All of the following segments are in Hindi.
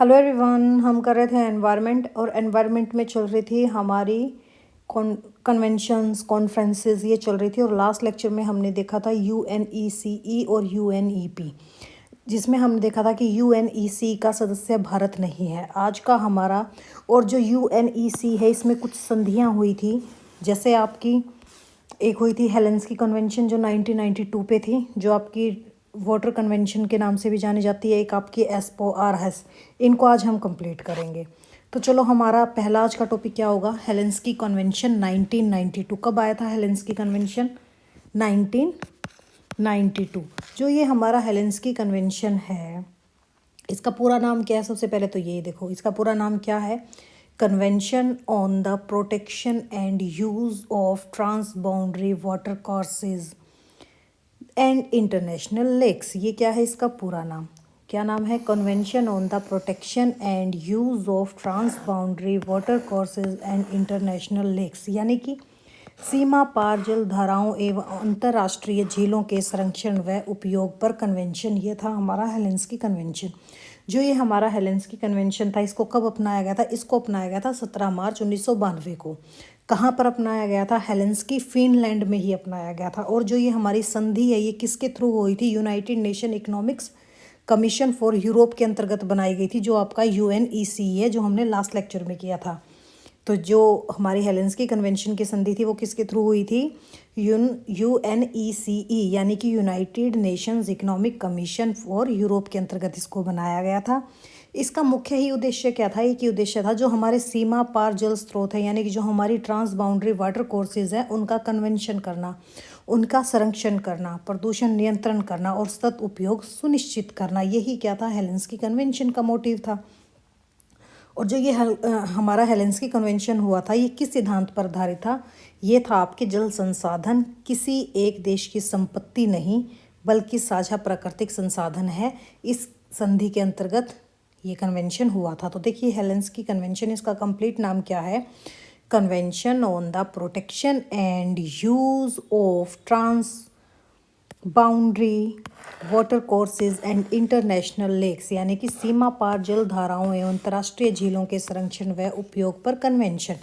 हेलो एवरीवन, हम कर रहे थे एनवायरनमेंट और एनवायरनमेंट में चल रही थी हमारी कन्वेंशंस कॉन्फ्रेंसेस ये चल रही थी। और लास्ट लेक्चर में हमने देखा था UNECE और UNEP, जिसमें हमने देखा था कि UNECE का सदस्य भारत नहीं है। आज का हमारा और जो UNECE है इसमें कुछ संधियां हुई थी, जैसे आपकी एक हुई थी हेलेंस्की कन्वेंशन जो 1992 पे थी, जो आपकी वाटर कन्वेंशन के नाम से भी जानी जाती है। एक आपकी एस्पो आरहस, इनको आज हम कंप्लीट करेंगे। तो चलो, हमारा पहला आज का टॉपिक क्या होगा? Helsinki convention 1992। कब आया था हेलेंस्की कन्वेंशन? 1992। जो ये हमारा हेलेंस्की कन्वेंशन है, इसका पूरा नाम क्या है? सबसे पहले तो ये देखो, इसका पूरा नाम क्या है? Convention on the protection and use of trans boundary water courses and international lakes. ये क्या है इसका पूरा नाम? क्या नाम है? Convention on the protection and use of trans boundary water courses and international lakes, यानी कि सीमा पार जल धाराओं एवं अंतर्राष्ट्रीय झीलों के संरक्षण व उपयोग पर कन्वेंशन। ये था हमारा हेलेंस्की कन्वेंशन। जो ये हमारा हेलेंस्की कन्वेंशन था, इसको कब अपनाया गया था? इसको अपनाया गया था 17 मार्च 1992 को। कहाँ पर अपनाया गया था? हेलेंस्की, फिनलैंड में ही अपनाया गया था। और जो ये हमारी संधि है, ये किसके थ्रू हुई थी? United nation economics commission for Europe के अंतर्गत बनाई गई थी, जो आपका UNECE है, जो हमने लास्ट लेक्चर में किया था। तो जो हमारी हेलेंस्की कन्वेंशन की संधि थी वो किसके थ्रू हुई थी? UNECE, यानी कि United Nations economic commission for Europe के अंतर्गत इसको बनाया गया था। इसका मुख्य ही उद्देश्य क्या था? एक ही उद्देश्य था, जो हमारे सीमा पार जल स्रोत है, यानी कि जो हमारी ट्रांस बाउंड्री वाटर कोर्सेज हैं, उनका कन्वेंशन करना, उनका संरक्षण करना, प्रदूषण नियंत्रण करना और सतत उपयोग सुनिश्चित करना। यही क्या था? हेलेंस्की कन्वेंशन का मोटिव था। और जो ये हमारा हेलेंस्की कन्वेंशन हुआ था, ये किस सिद्धांत पर आधारित था? ये था आपके जल संसाधन किसी एक देश की संपत्ति नहीं, बल्कि साझा प्राकृतिक संसाधन है। इस संधि के अंतर्गत ये कन्वेंशन हुआ था। तो देखिए, हेलेंस्की कन्वेंशन, इसका कंप्लीट नाम क्या है? Convention on the protection and use of trans boundary water courses and international lakes, यानी कि सीमा पार जल धाराओं एवं अंतर्राष्ट्रीय झीलों के संरक्षण व उपयोग पर कन्वेंशन।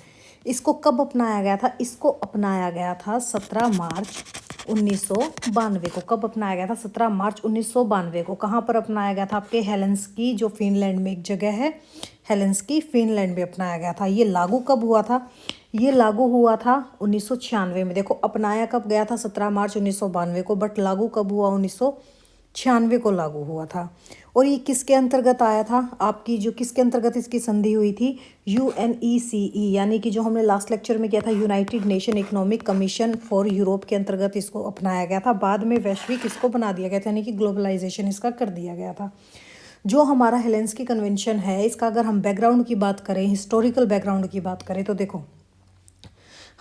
इसको कब अपनाया गया था? इसको अपनाया गया था 17 मार्च 1992 को। कब अपनाया गया था? 17 मार्च 1992 को। कहाँ पर अपनाया गया था? आपके हेलेंस्की, जो फिनलैंड में एक जगह है, हेलेंस्की फिनलैंड में अपनाया गया था। ये लागू कब हुआ था? ये लागू हुआ था 1996 में। देखो, अपनाया कब गया था? 17 मार्च 1992 को, बट लागू कब हुआ? 1996 को लागू हुआ था। और ये किसके अंतर्गत आया था? आपकी जो किसके अंतर्गत इसकी संधि हुई थी? UNECE, यानी कि जो हमने लास्ट लेक्चर में किया था, United nation economic commission for Europe के अंतर्गत इसको अपनाया गया था। बाद में वैश्विक इसको बना दिया गया था, यानी कि ग्लोबलाइजेशन इसका कर दिया गया था। जो हमारा हेलेंस्की कन्वेंशन है, इसका अगर हम बैकग्राउंड की बात करें, हिस्टोरिकल बैकग्राउंड की बात करें, तो देखो,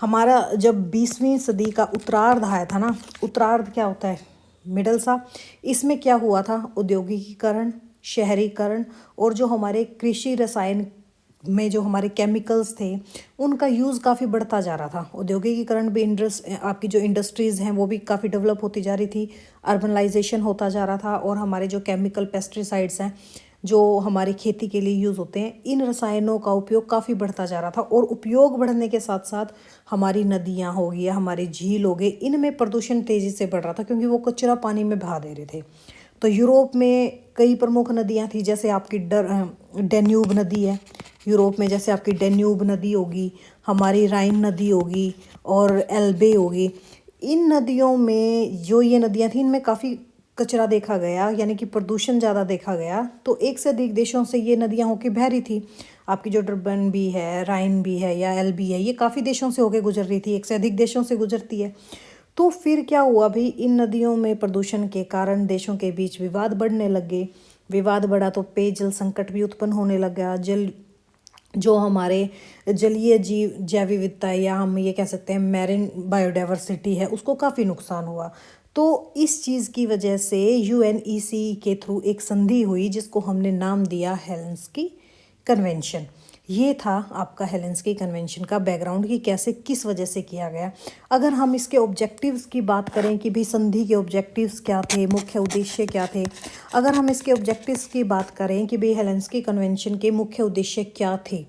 हमारा जब 20वीं सदी का उत्तरार्ध आया था ना, उत्तरार्ध क्या होता है? मिडल सा। इसमें क्या हुआ था? औद्योगिकीकरण, शहरीकरण और जो हमारे कृषि रसायन में जो हमारे केमिकल्स थे, उनका यूज़ काफ़ी बढ़ता जा रहा था। औद्योगिकीकरण भी, आपकी जो इंडस्ट्रीज़ हैं वो भी काफ़ी डेवलप होती जा रही थी, अर्बनाइजेशन होता जा रहा था। और हमारे जो केमिकल पेस्टिसाइड्स हैं, जो हमारी खेती के लिए यूज़ होते हैं, इन रसायनों का उपयोग काफ़ी बढ़ता जा रहा था। और उपयोग बढ़ने के साथ साथ हमारी नदियाँ हो गई, हमारे झील हो गए, इनमें प्रदूषण तेज़ी से बढ़ रहा था, क्योंकि वो कचरा पानी में बहा दे रहे थे। तो यूरोप में कई प्रमुख नदियाँ थी, जैसे आपकी डेन्यूब नदी है यूरोप में, जैसे आपकी डेन्यूब नदी होगी, हमारी राइन नदी होगी और एल्बे होगी। इन नदियों में, जो ये नदियाँ थी, इनमें काफ़ी कचरा देखा गया, यानी कि प्रदूषण ज़्यादा देखा गया। तो एक से अधिक देशों से ये नदियाँ होके बह रही थी। आपकी जो डर्बन भी है, राइन भी है या एल्बी है, ये काफ़ी देशों से होके गुजर रही थी, एक से अधिक देशों से गुजरती है। तो फिर क्या हुआ भाई? इन नदियों में प्रदूषण के कारण देशों के बीच विवाद बढ़ने लग गए। विवाद बढ़ा तो पेयजल संकट भी उत्पन्न होने लगा। जो हमारे जलीय जीव जैव विविधता, या हम ये कह सकते हैं मैरिन बायोडाइवर्सिटी है, उसको काफ़ी नुकसान हुआ। तो इस चीज़ की वजह से UNECE के थ्रू एक संधि हुई, जिसको हमने नाम दिया हेलेंस्की कन्वेंशन। ये था आपका हेलेंस्की कन्वेंशन का बैकग्राउंड कि कैसे किस वजह से किया गया। अगर हम इसके ऑब्जेक्टिव्स की बात करें कि भाई संधि के ऑब्जेक्टिव्स क्या थे, मुख्य उद्देश्य क्या थे। अगर हम इसके ऑब्जेक्टिव्स की बात करें कि भाई हेलेंस्की कन्वेंशन के मुख्य उद्देश्य क्या थे,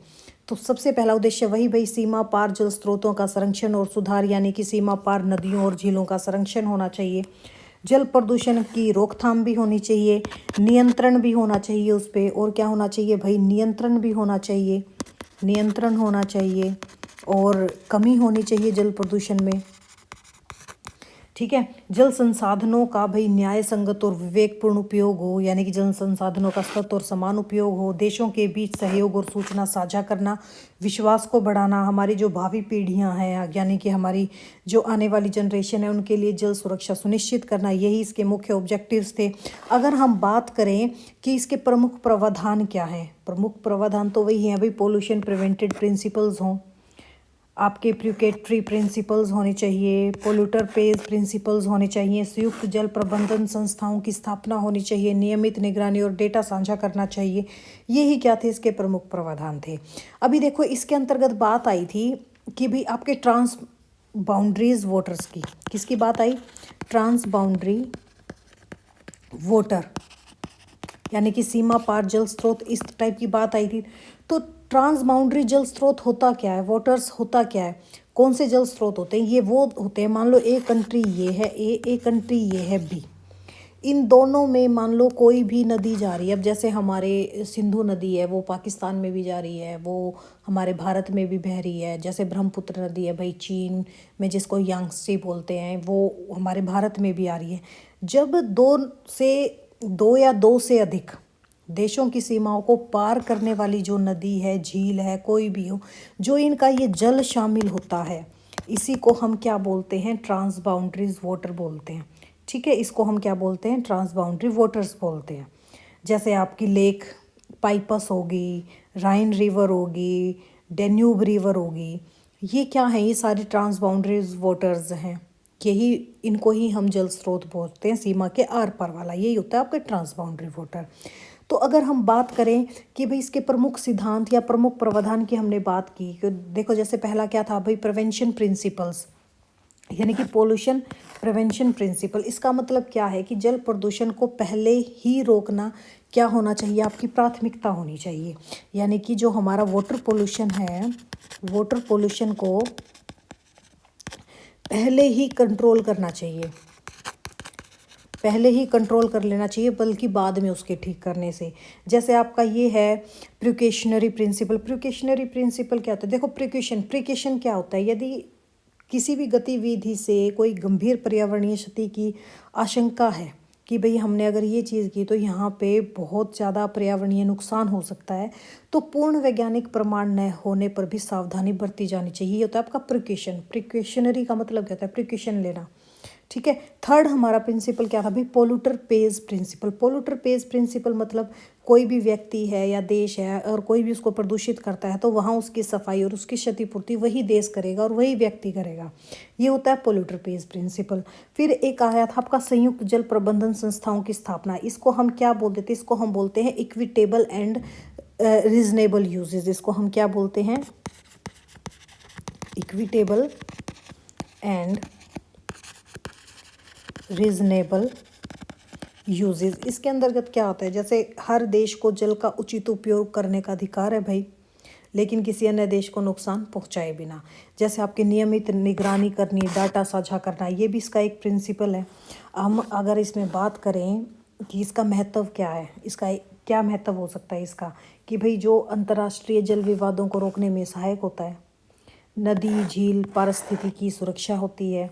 तो सबसे पहला उद्देश्य वही भाई सीमा पार जल स्रोतों का संरक्षण और सुधार, यानी कि सीमा पार नदियों और झीलों का संरक्षण होना चाहिए। जल प्रदूषण की रोकथाम भी होनी चाहिए, नियंत्रण भी होना चाहिए उस पर। और क्या होना चाहिए भाई, नियंत्रण भी होना चाहिए, नियंत्रण होना चाहिए और कमी होनी चाहिए जल प्रदूषण में। ठीक है, जल संसाधनों का भाई न्याय संगत और विवेकपूर्ण उपयोग हो, यानी कि जल संसाधनों का सतत और समान उपयोग हो। देशों के बीच सहयोग और सूचना साझा करना, विश्वास को बढ़ाना, हमारी जो भावी पीढ़ियां हैं यानी कि हमारी जो आने वाली जनरेशन है उनके लिए जल सुरक्षा सुनिश्चित करना, यही इसके मुख्य ऑब्जेक्टिव्स थे। अगर हम बात करें कि इसके प्रमुख प्रावधान क्या हैं, प्रमुख प्रावधान तो वही हैं भाई, पोल्यूशन प्रिवेंटेड प्रिंसिपल्स हों, आपके प्रिकेटरी प्रिंसिपल्स होने चाहिए, पोल्यूटर पेज प्रिंसिपल्स होने चाहिए, संयुक्त जल प्रबंधन संस्थाओं की स्थापना होनी चाहिए, नियमित निगरानी और डेटा साझा करना चाहिए। यही क्या थे इसके प्रमुख प्रावधान थे। अभी देखो इसके अंतर्गत बात आई थी कि भाई आपके ट्रांस बाउंड्रीज वाटर्स की, किसकी बात आई, ट्रांस बाउंड्री वाटर यानी कि सीमा पार जल स्रोत, इस टाइप की बात आई थी। तो ट्रांस बाउंड्री जल स्रोत होता क्या है, वाटर्स होता क्या है, कौन से जल स्रोत होते हैं, ये वो होते हैं, मान लो एक कंट्री ये है ए, एक कंट्री ये है बी, इन दोनों में मान लो कोई भी नदी जा रही है। अब जैसे हमारे सिंधु नदी है वो पाकिस्तान में भी जा रही है, वो हमारे भारत में भी बह रही है। जैसे ब्रह्मपुत्र नदी है भाई चीन में, जिसको यांगत्से बोलते हैं, वो हमारे भारत में भी आ रही है। जब दो या दो से अधिक देशों की सीमाओं को पार करने वाली जो नदी है, झील है, कोई भी हो, जो इनका ये जल शामिल होता है, इसी को हम क्या बोलते हैं, ट्रांस बाउंड्रीज वाटर बोलते हैं। ठीक है, इसको हम क्या बोलते हैं, ट्रांस बाउंड्री वाटर्स बोलते हैं। जैसे आपकी लेक पाइपस होगी, राइन रिवर होगी, डेन्यूब रिवर होगी, ये क्या है, ये सारी ट्रांस बाउंड्रीज वाटर्स हैं। यही इनको ही हम जल स्रोत बोलते हैं, सीमा के आर पार वाला यही होता है आपका ट्रांस बाउंड्री वाटर। तो अगर हम बात करें कि भाई इसके प्रमुख सिद्धांत या प्रमुख प्रावधान की हमने बात की, कि देखो जैसे पहला क्या था भाई, प्रिवेंशन प्रिंसिपल्स, यानी कि पोल्यूशन प्रिवेंशन प्रिंसिपल। इसका मतलब क्या है कि जल प्रदूषण को पहले ही रोकना क्या होना चाहिए, आपकी प्राथमिकता होनी चाहिए। यानी कि जो हमारा वाटर पोल्यूशन है, वाटर पोल्यूशन को पहले ही कंट्रोल करना चाहिए, पहले ही कंट्रोल कर लेना चाहिए, बल्कि बाद में उसके ठीक करने से। जैसे आपका ये है प्रिकॉशनरी प्रिंसिपल। प्रिकॉशनरी प्रिंसिपल क्या होता है, देखो प्रिकॉशन क्या होता है, यदि किसी भी गतिविधि से कोई गंभीर पर्यावरणीय क्षति की आशंका है कि भाई हमने अगर ये चीज़ की तो यहाँ पे बहुत ज़्यादा पर्यावरणीय नुकसान हो सकता है, तो पूर्ण वैज्ञानिक प्रमाण न होने पर भी सावधानी बरती जानी चाहिए। ये होता है आपका प्रिकॉशन। प्रिकॉशनरी का मतलब क्या होता है, प्रिकॉशन लेना। ठीक है, थर्ड हमारा प्रिंसिपल क्या था भाई, polluter pays principle. Polluter pays principle मतलब कोई भी व्यक्ति है या देश है और कोई भी उसको प्रदूषित करता है तो वहाँ उसकी सफाई और उसकी क्षतिपूर्ति वही देश करेगा और वही व्यक्ति करेगा। ये होता है पोल्यूटर पेज प्रिंसिपल। फिर एक आया था आपका संयुक्त जल प्रबंधन संस्थाओं की स्थापना। इसको हम क्या बोलते थे, इसको हम बोलते हैं इक्विटेबल एंड रीजनेबल यूजेस। इसको हम क्या बोलते हैं, इक्विटेबल एंड रीजनेबल यूजेस। इसके अंतर्गत क्या होता है, जैसे हर देश को जल का उचित उपयोग करने का अधिकार है भाई, लेकिन किसी अन्य देश को नुकसान पहुंचाए बिना। जैसे आपकी नियमित निगरानी करनी, डाटा साझा करना, ये भी इसका एक प्रिंसिपल है। हम अगर इसमें बात करें कि इसका महत्व क्या है, इसका क्या महत्व हो सकता है इसका, कि भाई जो अंतर्राष्ट्रीय जल विवादों को रोकने में सहायक होता है, नदी झील पारिस्थितिकी सुरक्षा होती है,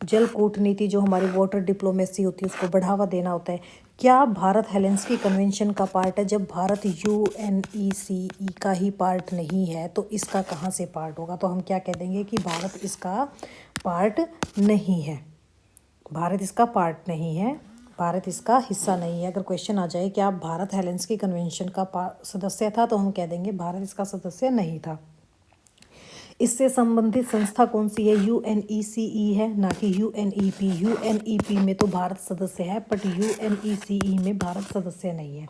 जल कूटनीति जो हमारी वाटर डिप्लोमेसी होती है उसको बढ़ावा देना होता है। क्या भारत हेलेंस्की कन्वेंशन का पार्ट है? जब भारत UNECE का ही पार्ट नहीं है तो इसका कहाँ से पार्ट होगा? तो हम क्या कह देंगे कि भारत इसका पार्ट नहीं है, भारत इसका पार्ट नहीं है, भारत इसका हिस्सा नहीं है। अगर क्वेश्चन आ जाए कि आप भारत हेलेंस्की कन्वेंशन का सदस्य था, तो हम कह देंगे भारत इसका सदस्य नहीं था। इससे संबंधित संस्था कौन सी है? UNECE है, ना कि UNEP। UNEP में तो भारत सदस्य है, बट UNECE में भारत सदस्य नहीं है।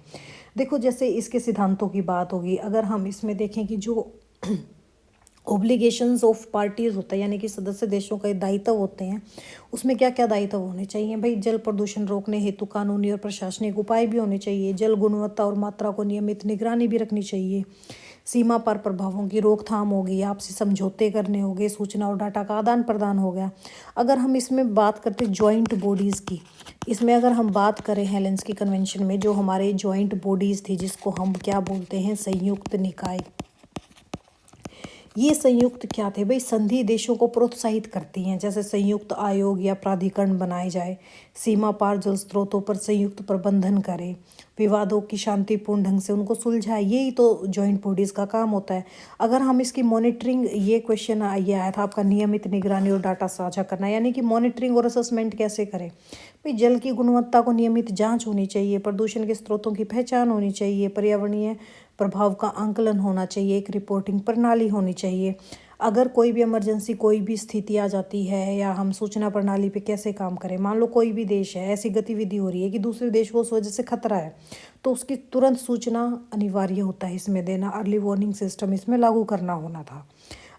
देखो जैसे इसके सिद्धांतों की बात होगी, अगर हम इसमें देखें कि जो ओब्लिगेशंस ऑफ पार्टीज होता है यानी कि सदस्य देशों का दायित्व होते हैं, उसमें क्या क्या दायित्व होने चाहिए भाई? जल प्रदूषण रोकने हेतु कानूनी और प्रशासनिक उपाय भी होने चाहिए, जल गुणवत्ता और मात्रा को नियमित निगरानी भी रखनी चाहिए, सीमा पार प्रभावों की रोकथाम होगी, आपसी समझौते करने होंगे, सूचना और डाटा का आदान प्रदान हो गया। अगर हम इसमें बात करते जॉइंट बॉडीज़ की, इसमें अगर हम बात करें हेलेंस्की कन्वेंशन में जो हमारे जॉइंट बॉडीज़ थी, जिसको हम क्या बोलते हैं, संयुक्त निकाय। ये संयुक्त क्या थे भाई? संधि देशों को प्रोत्साहित करती हैं, जैसे संयुक्त आयोग या प्राधिकरण बनाए जाए, सीमा पार जल स्रोतों पर संयुक्त प्रबंधन करें, विवादों की शांतिपूर्ण ढंग से उनको सुलझाए। यही तो जॉइंट बॉडीज़ का काम होता है। अगर हम इसकी मॉनिटरिंग, ये क्वेश्चन ये आया था आपका, नियमित निगरानी और डाटा साझा करना, यानी कि मॉनिटरिंग और असेसमेंट कैसे करें भाई? जल की गुणवत्ता को नियमित जांच होनी चाहिए, प्रदूषण के स्रोतों की पहचान होनी चाहिए, पर्यावरणीय प्रभाव का आंकलन होना चाहिए, एक रिपोर्टिंग प्रणाली होनी चाहिए। अगर कोई भी इमरजेंसी, कोई भी स्थिति आ जाती है, या हम सूचना प्रणाली पे कैसे काम करें, मान लो कोई भी देश है, ऐसी गतिविधि हो रही है कि दूसरे देश को उस वजह से खतरा है, तो उसकी तुरंत सूचना अनिवार्य होता है इसमें देना, अर्ली वार्निंग सिस्टम इसमें लागू करना होना था।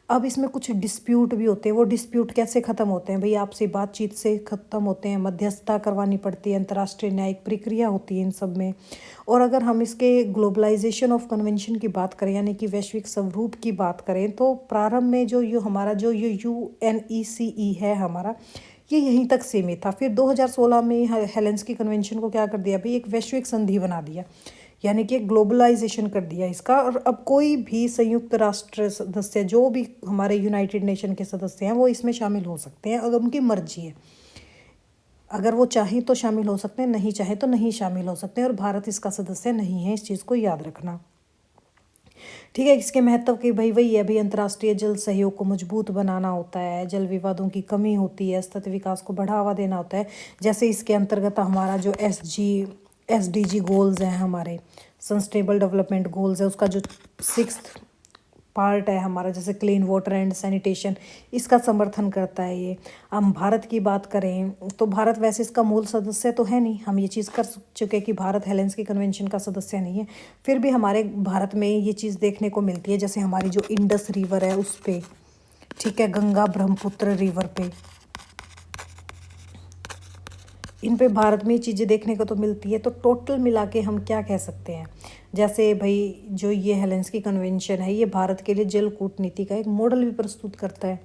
अब इसमें कुछ डिस्प्यूट भी होते हैं, वो डिस्प्यूट कैसे ख़त्म होते हैं भाई? आपसी बातचीत से ख़त्म होते हैं, मध्यस्थता करवानी पड़ती है, अंतर्राष्ट्रीय न्यायिक प्रक्रिया होती है इन सब में। और अगर हम इसके ग्लोबलाइजेशन ऑफ कन्वेंशन की बात करें, यानी कि वैश्विक स्वरूप की बात करें, तो प्रारंभ में जो हमारा जो UNECE है हमारा, ये यहीं तक सीमित था। फिर 2016 में हेलेंस्की कन्वेंशन को क्या कर दिया भाई? एक वैश्विक संधि बना दिया, यानी कि ग्लोबलाइजेशन कर दिया इसका। और अब कोई भी संयुक्त राष्ट्र सदस्य, जो भी हमारे यूनाइटेड नेशन के सदस्य हैं, वो इसमें शामिल हो सकते हैं, अगर उनकी मर्जी है। अगर वो चाहे तो शामिल हो सकते हैं, नहीं चाहे तो नहीं शामिल हो सकते हैं, और भारत इसका सदस्य नहीं है, इस चीज़ को याद रखना। ठीक है, इसके महत्व की भाई वही है, भाई अंतर्राष्ट्रीय जल सहयोग को मजबूत बनाना होता है, जल विवादों की कमी होती है, सतत विकास को बढ़ावा देना होता है। जैसे इसके अंतर्गत हमारा जो SDG गोल्स हैं, हमारे सस्टेनेबल डेवलपमेंट गोल्स है, उसका जो 6th पार्ट है हमारा, जैसे क्लीन वाटर एंड सैनिटेशन, इसका समर्थन करता है ये। हम भारत की बात करें तो भारत वैसे इसका मूल सदस्य तो है नहीं, हम ये चीज़ कर चुके कि भारत हेलेंस्की कन्वेंशन का सदस्य नहीं है, फिर भी हमारे भारत में ये चीज़ देखने को मिलती है। जैसे हमारी जो इंडस रिवर है उस पर, ठीक है, गंगा ब्रह्मपुत्र रिवर पे, इन पे भारत में ये चीज़ें देखने को तो मिलती है। तो टोटल मिला के हम क्या कह सकते हैं, जैसे भाई जो ये हेलेंस्की कन्वेंशन है, ये भारत के लिए जल कूटनीति का एक मॉडल भी प्रस्तुत करता है।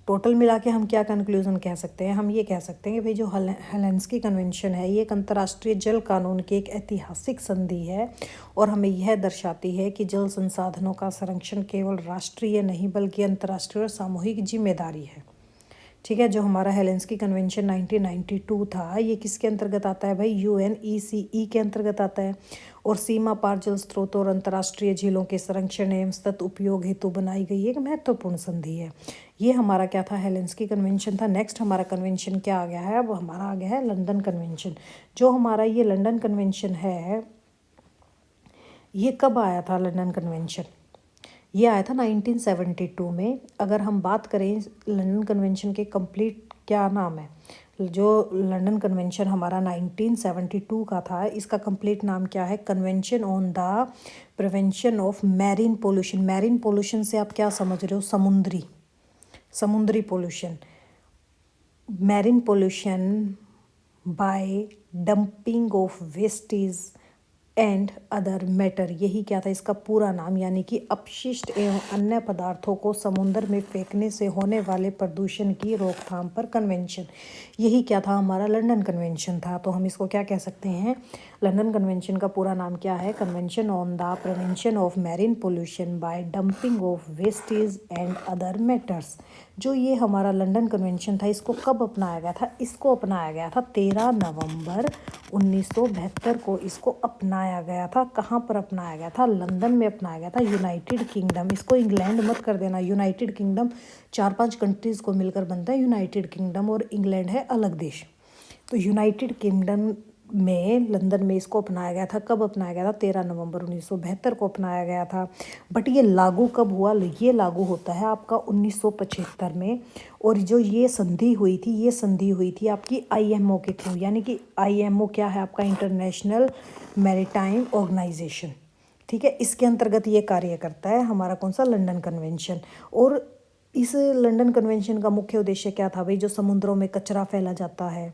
टोटल मिला के हम क्या कंक्लूजन कह सकते हैं? हम ये कह सकते हैं कि भाई जो हेलेंस्की कन्वेंशन है, ये एक अंतर्राष्ट्रीय जल कानून की एक ऐतिहासिक संधि है, और हमें यह दर्शाती है कि जल संसाधनों का संरक्षण केवल राष्ट्रीय नहीं बल्कि अंतर्राष्ट्रीय और सामूहिक जिम्मेदारी है। ठीक है, जो हमारा हेलेंस्की कन्वेंशन 1992 था, ये किसके अंतर्गत आता है भाई? UNECE के अंतर्गत आता है, और सीमा पार जल स्रोतों और अंतर्राष्ट्रीय झीलों के संरक्षण एवं सतत उपयोग हेतु बनाई गई एक महत्वपूर्ण संधि है। ये हमारा क्या था? हेलेंस्की कन्वेंशन था। नेक्स्ट हमारा कन्वेंशन क्या आ गया है? अब हमारा आ गया है लंदन कन्वेंशन। जो हमारा ये लंदन कन्वेंशन है, ये कब आया था लंदन कन्वेंशन? ये आया था 1972 में। अगर हम बात करें लंदन कन्वेंशन के कंप्लीट क्या नाम है, जो लंदन कन्वेंशन हमारा 1972 का था, इसका कंप्लीट नाम क्या है? Convention on the prevention of marine pollution. Marine pollution से आप क्या समझ रहे हो? समुद्री pollution. Marine pollution by dumping of wastage and other matter, यही क्या था इसका पूरा नाम, यानी कि अपशिष्ट एवं अन्य पदार्थों को समुद्र में फेंकने से होने वाले प्रदूषण की रोकथाम पर कन्वेंशन। यही क्या था? हमारा लंदन कन्वेंशन था। तो हम इसको क्या कह सकते हैं? लंदन कन्वेंशन का पूरा नाम क्या है? Convention on the prevention of marine pollution by dumping of wastage and other matters. जो ये हमारा लंदन कन्वेंशन था, इसको कब अपनाया गया था? इसको अपनाया गया था 13 नवंबर 1972 को इसको अपनाया गया था। कहाँ पर अपनाया गया था? लंदन में अपनाया गया था, यूनाइटेड किंगडम। इसको इंग्लैंड मत कर देना, यूनाइटेड किंगडम 4-5 कंट्रीज़ को मिलकर बनता है यूनाइटेड किंगडम, और इंग्लैंड है अलग देश। तो यूनाइटेड किंगडम में लंदन में इसको अपनाया गया था। कब अपनाया गया था? 13 नवंबर 1972 को अपनाया गया था। बट ये लागू कब हुआ? ये लागू होता है आपका 1975 में। और जो ये संधि हुई थी, ये संधि हुई थी आपकी आईएमओ के थ्रू। यानी कि आईएमओ क्या है? आपका इंटरनेशनल मैरीटाइम ऑर्गेनाइजेशन। ठीक है, इसके अंतर्गत ये कार्य करता है हमारा कौन सा? London convention. और इस लंदन कन्वेंशन का मुख्य उद्देश्य क्या था भाई? जो समुद्रों में कचरा फैला जाता है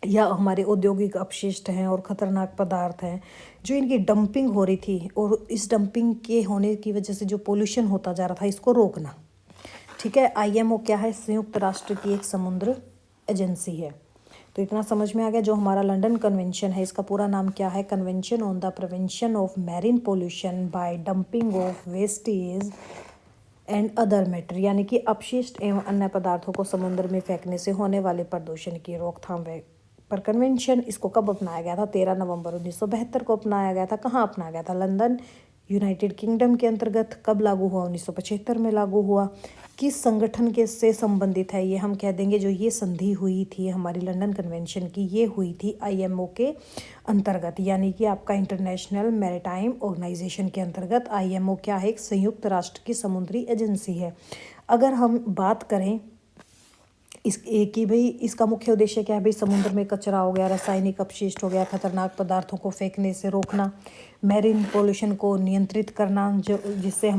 या हमारे औद्योगिक अपशिष्ट हैं और ख़तरनाक पदार्थ हैं, जो इनकी डंपिंग हो रही थी, और इस डंपिंग के होने की वजह से जो पोल्यूशन होता जा रहा था, इसको रोकना। ठीक है, आईएमओ क्या है? संयुक्त राष्ट्र की एक समुद्र एजेंसी है। तो इतना समझ में आ गया। जो हमारा लंदन कन्वेंशन है, इसका पूरा नाम क्या है? Convention on the prevention of marine pollution by dumping of wastage and other matter, यानी कि अपशिष्ट एवं अन्य पदार्थों को समुद्र में फेंकने से होने वाले प्रदूषण की रोकथाम पर कन्वेंशन। इसको कब अपनाया गया था? 13 नवंबर 1972 को अपनाया गया था। कहाँ अपनाया गया था? लंदन, यूनाइटेड किंगडम के अंतर्गत। कब लागू हुआ? 1975 में लागू हुआ। किस संगठन के से संबंधित है ये? हम कह देंगे जो ये संधि हुई थी हमारी लंदन कन्वेंशन की, ये हुई थी आईएमओ के अंतर्गत, यानी कि आपका इंटरनेशनल मैरीटाइम ऑर्गेनाइजेशन के अंतर्गत। आईएमओ क्या है? एक संयुक्त राष्ट्र की समुद्री एजेंसी है। अगर हम बात करें इस कि भाई इसका मुख्य उद्देश्य क्या है? भाई समुद्र में कचरा हो गया, रासायनिक अपशिष्ट हो गया, खतरनाक पदार्थों को फेंकने से रोकना, मैरीन पोल्यूशन को नियंत्रित करना, जो जिससे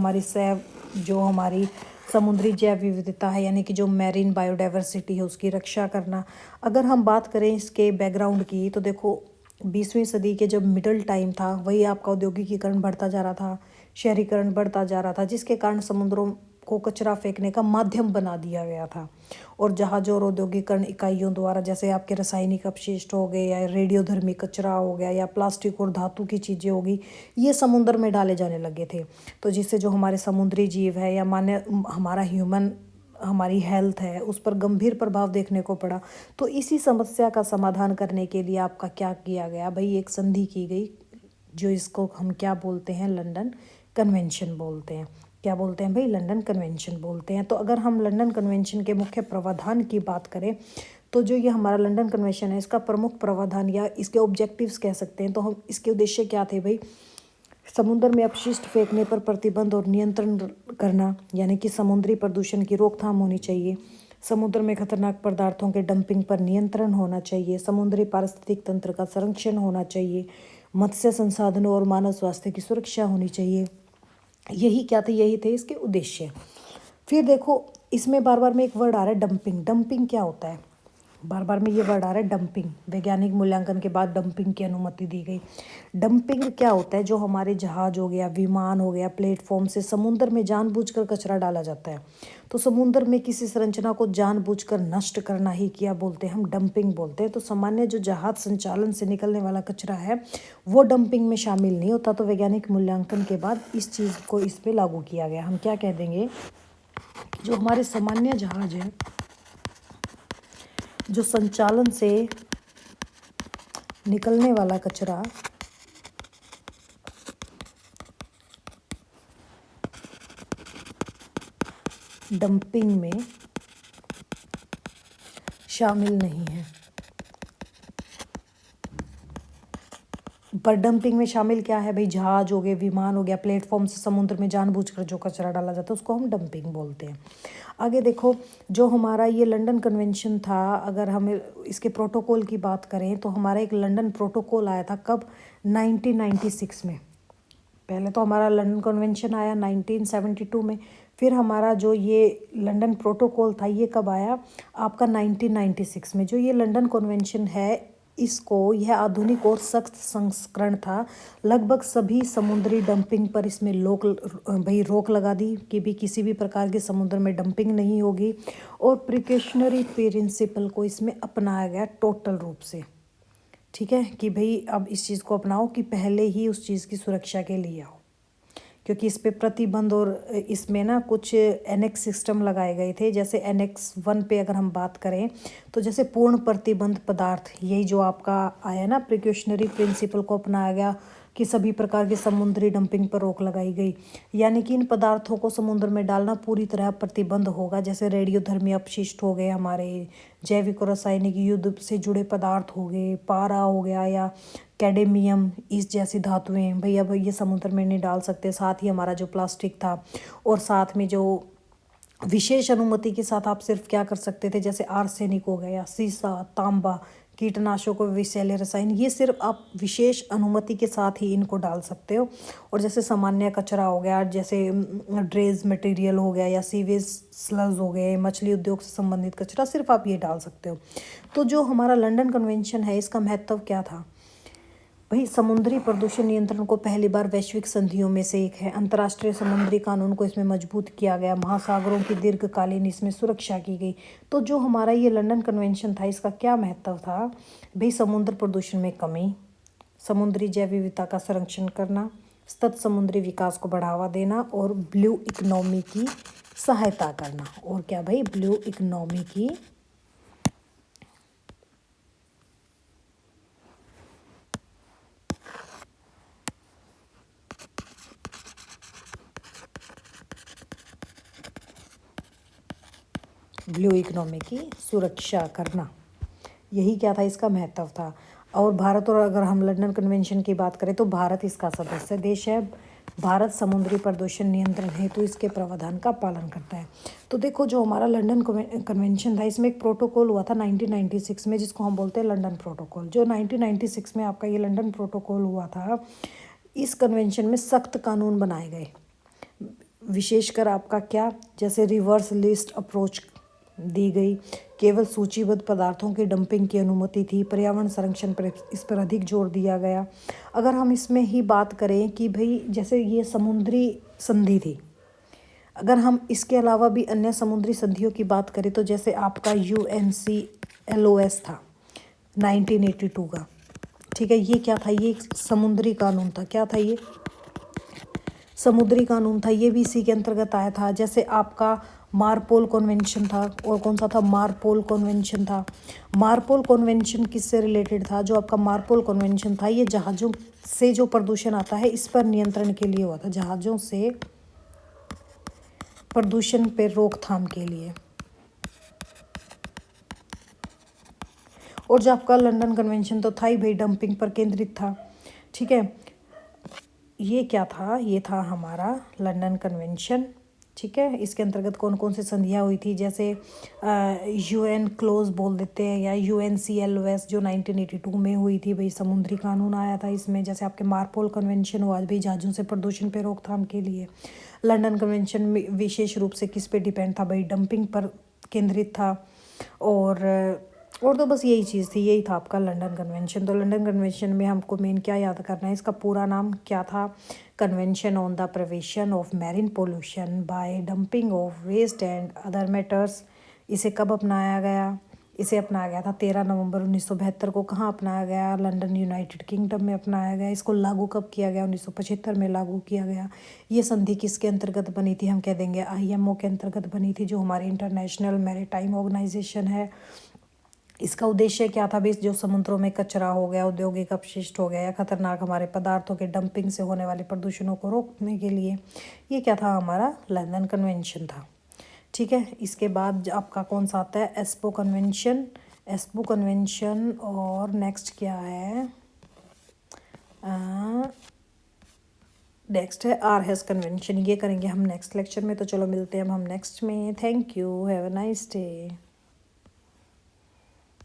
जो हमारी समुद्री जैव विविधता है, यानी कि जो मैरीन बायोडाइवर्सिटी है, उसकी रक्षा करना। अगर हम बात करें इसके बैकग्राउंड की, तो देखो 20वीं सदी के जब मिडल टाइम था, वही आपका औद्योगिकीकरण बढ़ता जा रहा था, शहरीकरण बढ़ता जा रहा था, जिसके कारण समुद्रों को कचरा फेंकने का माध्यम बना दिया गया था। और जहाज़ों और औद्योगिकरण इकाइयों द्वारा, जैसे आपके रासायनिक अपशिष्ट हो गए, या रेडियोधर्मी कचरा हो गया, या प्लास्टिक और धातु की चीज़ें होगी, ये समुद्र में डाले जाने लगे थे। तो जिससे जो हमारे समुद्री जीव है, या मान्य हमारा हमारी हेल्थ है, उस पर गंभीर प्रभाव देखने को पड़ा। तो इसी समस्या का समाधान करने के लिए आपका क्या किया गया भाई? एक संधि की गई, जो इसको हम क्या बोलते हैं? लंदन कन्वेंशन बोलते हैं। क्या बोलते हैं भाई? लंदन कन्वेंशन बोलते हैं। तो अगर हम लंदन कन्वेंशन के मुख्य प्रावधान की बात करें, तो जो ये हमारा लंदन कन्वेंशन है, इसका प्रमुख प्रावधान या इसके ऑब्जेक्टिव्स कह सकते हैं, तो हम इसके उद्देश्य क्या थे भाई? समुद्र में अपशिष्ट फेंकने पर प्रतिबंध और नियंत्रण करना, यानी कि समुद्री प्रदूषण की रोकथाम होनी चाहिए। समुद्र में खतरनाक पदार्थों के डंपिंग पर नियंत्रण होना चाहिए। समुद्री पारिस्थितिक तंत्र का संरक्षण होना चाहिए। मत्स्य संसाधनों और मानव स्वास्थ्य की सुरक्षा होनी चाहिए। यही क्या थे? यही थे इसके उद्देश्य। फिर देखो, इसमें बार बार में एक वर्ड आ रहा है, डंपिंग। डंपिंग क्या होता है? बार बार में ये वर्ड आ रहा है, डंपिंग। वैज्ञानिक मूल्यांकन के बाद डंपिंग की अनुमति दी गई। डंपिंग क्या होता है? जो हमारे जहाज हो गया, विमान हो गया, प्लेटफॉर्म से समुद्र में जानबूझकर कचरा डाला जाता है। तो समुद्र में किसी संरचना को जानबूझकर नष्ट करना ही क्या बोलते हैं? हम डंपिंग बोलते हैं। तो सामान्य जो जहाज संचालन से निकलने वाला कचरा है, वो डंपिंग में शामिल नहीं होता। तो वैज्ञानिक मूल्यांकन के बाद इस चीज़ को इस पर लागू किया गया। हम क्या कह देंगे? जो हमारे सामान्य जहाज है, जो संचालन से निकलने वाला कचरा डंपिंग में शामिल नहीं है। पर डंपिंग में शामिल क्या है भाई? जहाज हो गए, विमान हो गया, प्लेटफॉर्म से समुद्र में जानबूझकर जो कचरा डाला जाता है, उसको हम डंपिंग बोलते हैं। आगे देखो, जो हमारा ये लंदन कन्वेंशन था, अगर हम इसके प्रोटोकॉल की बात करें, तो हमारा एक लंदन प्रोटोकॉल आया था। कब? 1996 में। पहले तो हमारा लंदन कन्वेंशन आया 1972 में। फिर हमारा जो ये लंदन प्रोटोकॉल था, ये कब आया? आपका 1996 में। जो ये लंदन कन्वेंशन है, यह आधुनिक और सख्त संस्करण था। लगभग सभी समुद्री डंपिंग पर इसमें रोक लगा दी कि भी किसी भी प्रकार के समुद्र में डंपिंग नहीं होगी। और प्रिकॉशनरी प्रिंसिपल को इसमें अपनाया गया टोटल रूप से। ठीक है, कि भाई अब इस चीज़ को अपनाओ कि पहले ही उस चीज़ की सुरक्षा के लिए आओ, क्योंकि इस पे प्रतिबंध और इसमें ना कुछ एनेक्स सिस्टम लगाए गए थे। जैसे एनेक्स 1 पे अगर हम बात करें, तो जैसे पूर्ण प्रतिबंध पदार्थ, यही जो आपका आया ना, प्रिकॉशनरी प्रिंसिपल को अपनाया गया कि सभी प्रकार की समुद्री डंपिंग पर रोक लगाई गई, यानी कि इन पदार्थों को समुद्र में डालना पूरी तरह प्रतिबंध होगा। जैसे रेडियोधर्मी अपशिष्ट हो गए, हमारे जैविक और रासायनिक युद्ध से जुड़े पदार्थ हो गए, पारा हो गया या कैडेमियम, इस जैसी धातुएं भैया ये समुद्र में नहीं डाल सकते। साथ ही हमारा जो प्लास्टिक था, और साथ में जो विशेष अनुमति के साथ आप सिर्फ क्या कर सकते थे, जैसे आर्सेनिक हो गया, सीसा, तांबा, कीटनाशकों, विषैले रसायन, ये सिर्फ आप विशेष अनुमति के साथ ही इनको डाल सकते हो। और जैसे सामान्य कचरा हो गया, जैसे ड्रेज मटेरियल हो गया या सीवेज स्लज हो गए, मछली उद्योग से संबंधित कचरा, सिर्फ आप ये डाल सकते हो। तो जो हमारा लंदन कन्वेंशन है, इसका महत्व क्या था भाई? समुद्री प्रदूषण नियंत्रण को पहली बार वैश्विक संधियों में से एक है। अंतर्राष्ट्रीय समुद्री कानून को इसमें मजबूत किया गया, महासागरों की दीर्घकालीन इसमें सुरक्षा की गई। तो जो हमारा ये लंदन कन्वेंशन था, इसका क्या महत्व था भाई? समुद्र प्रदूषण में कमी, समुद्री जैव विविधता का संरक्षण करना, सतत समुद्री विकास को बढ़ावा देना और ब्लू इकोनॉमी की सहायता करना। और क्या भाई? ब्लू इकोनॉमी की सुरक्षा करना, यही क्या था, इसका महत्व था। और भारत, और अगर हम लंदन कन्वेंशन की बात करें तो भारत इसका सदस्य देश है। भारत समुद्री प्रदूषण नियंत्रण हेतु इसके प्रावधान का पालन करता है। तो देखो, जो हमारा लंदन कन्वेंशन था, इसमें एक प्रोटोकॉल हुआ था 1996 में, जिसको हम बोलते हैं लंदन प्रोटोकॉल। जो 1996 में आपका ये लंदन प्रोटोकॉल हुआ था, इस कन्वेंशन में सख्त कानून बनाए गए। विशेषकर आपका क्या, जैसे रिवर्स लिस्ट अप्रोच दी गई, केवल सूचीबद्ध पदार्थों की डंपिंग की अनुमति थी, पर्यावरण संरक्षण पर इस पर अधिक जोर दिया गया। अगर हम इसमें ही बात करें कि भाई जैसे ये समुद्री संधि थी, अगर हम इसके अलावा भी अन्य समुद्री संधियों की बात करें तो जैसे आपका UNCLOS था 1982 का, ठीक है। ये क्या था? ये समुद्री कानून था। क्या था ये? समुद्री कानून था। ये भी इसी के अंतर्गत आया था। जैसे आपका मार्पोल कन्वेंशन था, और कौन सा था? मार्पोल कन्वेंशन था। मार्पोल कन्वेंशन किससे रिलेटेड था? जो आपका मार्पोल कन्वेंशन था, ये जहाज़ों से जो प्रदूषण आता है इस पर नियंत्रण के लिए हुआ था, जहाज़ों से प्रदूषण पर रोकथाम के लिए। और जो आपका लंदन कन्वेंशन तो था ही भाई, डंपिंग पर केंद्रित था, ठीक है। ये क्या था? ये था हमारा लंदन कन्वेंशन, ठीक है। इसके अंतर्गत कौन कौन सी संधियाँ हुई थी? जैसे UN क्लोज बोल देते हैं, या UNCLOS जो 1982 में हुई थी भाई, समुद्री कानून आया था इसमें। जैसे आपके मार्पोल कन्वेंशन हुआ भाई, जहाज़ों से प्रदूषण पे रोकथाम के लिए। लंदन कन्वेंशन में विशेष रूप से किस पे डिपेंड था भाई? डंपिंग पर केंद्रित था। और तो बस यही चीज़ थी, यही था आपका लंदन कन्वेंशन। तो लंदन कन्वेंशन में हमको मेन क्या याद करना है? इसका पूरा नाम क्या था? Convention on the prevention of marine pollution by dumping of waste and other matters. इसे कब अपनाया गया? इसे अपनाया गया था 13 नवंबर 1972 को। कहाँ अपनाया गया? लंदन, यूनाइटेड किंगडम में अपनाया गया। इसको लागू कब किया गया? 1975 में लागू किया गया। ये संधि किसके अंतर्गत बनी थी? हम कह देंगे IMO के अंतर्गत बनी थी, जो हमारी इंटरनेशनल मैरीटाइम ऑर्गेनाइजेशन है। इसका उद्देश्य क्या था? बेस जो समुद्रों में कचरा हो गया, औद्योगिक अपशिष्ट हो गया, या खतरनाक हमारे पदार्थों के डंपिंग से होने वाले प्रदूषणों को रोकने के लिए। ये क्या था? हमारा लंदन कन्वेंशन था, ठीक है। इसके बाद आपका कौन सा आता है? एस्पो कन्वेंशन। और नेक्स्ट क्या है? नेक्स्ट है आरहेस कन्वेंशन। ये करेंगे हम नेक्स्ट लेक्चर में। तो चलो मिलते हैं हम नेक्स्ट में। Thank you, have a nice day.